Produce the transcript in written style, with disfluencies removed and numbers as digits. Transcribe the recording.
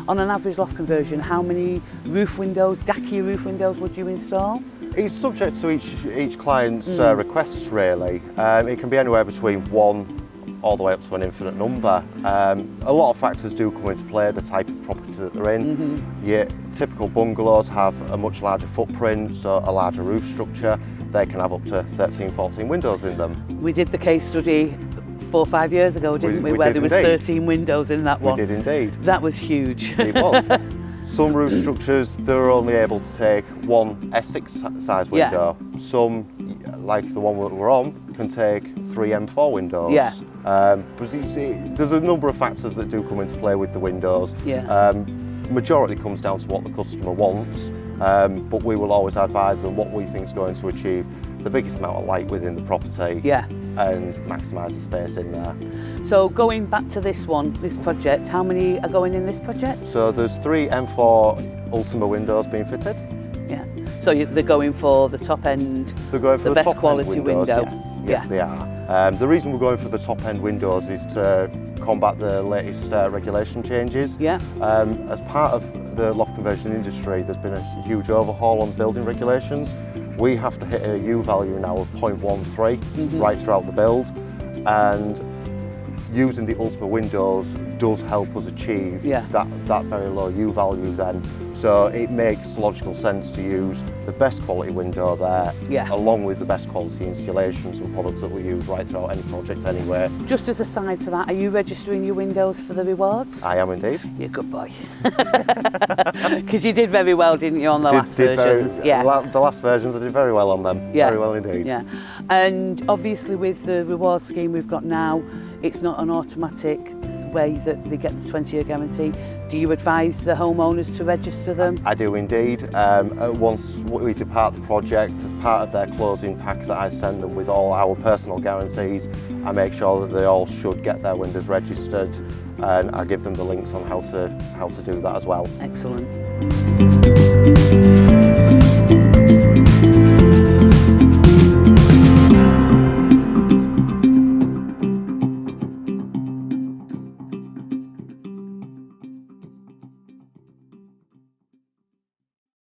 On an average loft conversion, how many roof windows, Dacia roof windows would you install? It's subject to each client's requests really. It can be anywhere between 1 all the way up to an infinite number. A lot of factors do come into play, the type of property that they're in. Your typical bungalows have a much larger footprint, so a larger roof structure. They can have up to 13, 14 windows in them. We did the case study 4 or 5 years ago, didn't we? Where there was 13 windows in that one. We did indeed. That was huge. It was. Some roof structures, they're only able to take one S6 size window. Some, like the one that we're on, can take 3 M4 windows. But you see, there's a number of factors that do come into play with the windows. Majority comes down to what the customer wants, but we will always advise them what we think is going to achieve the biggest amount of light within the property and maximise the space in there. So going back to this project, how many are going in this project? So there's 3 M4 Ultima windows being fitted. So they're going for the top end, they're going for the best quality window? Yes, they are. The reason we're going for the top end windows is to combat the latest regulation changes. As part of the loft conversion industry, there's been a huge overhaul on building regulations. We have to hit a U value now of 0.13 right throughout the build, and using the Ultima windows does help us achieve that very low U value then. So it makes logical sense to use the best quality window there, along with the best quality installations and products that we use right throughout any project anyway. Just as a side to that, are you registering your windows for the rewards? I am indeed. You're a good boy. Because you did very well, didn't you, on the last versions? The last versions, I did very well on them. Very well indeed. And obviously with the reward scheme we've got now, it's not an automatic way that they get the 20-year guarantee. Do you advise the homeowners to register them? I do indeed. Once we depart the project, as part of their closing pack that I send them with all our personal guarantees, I make sure that they all should get their windows registered, and I give them the links on how to do that as well. Excellent.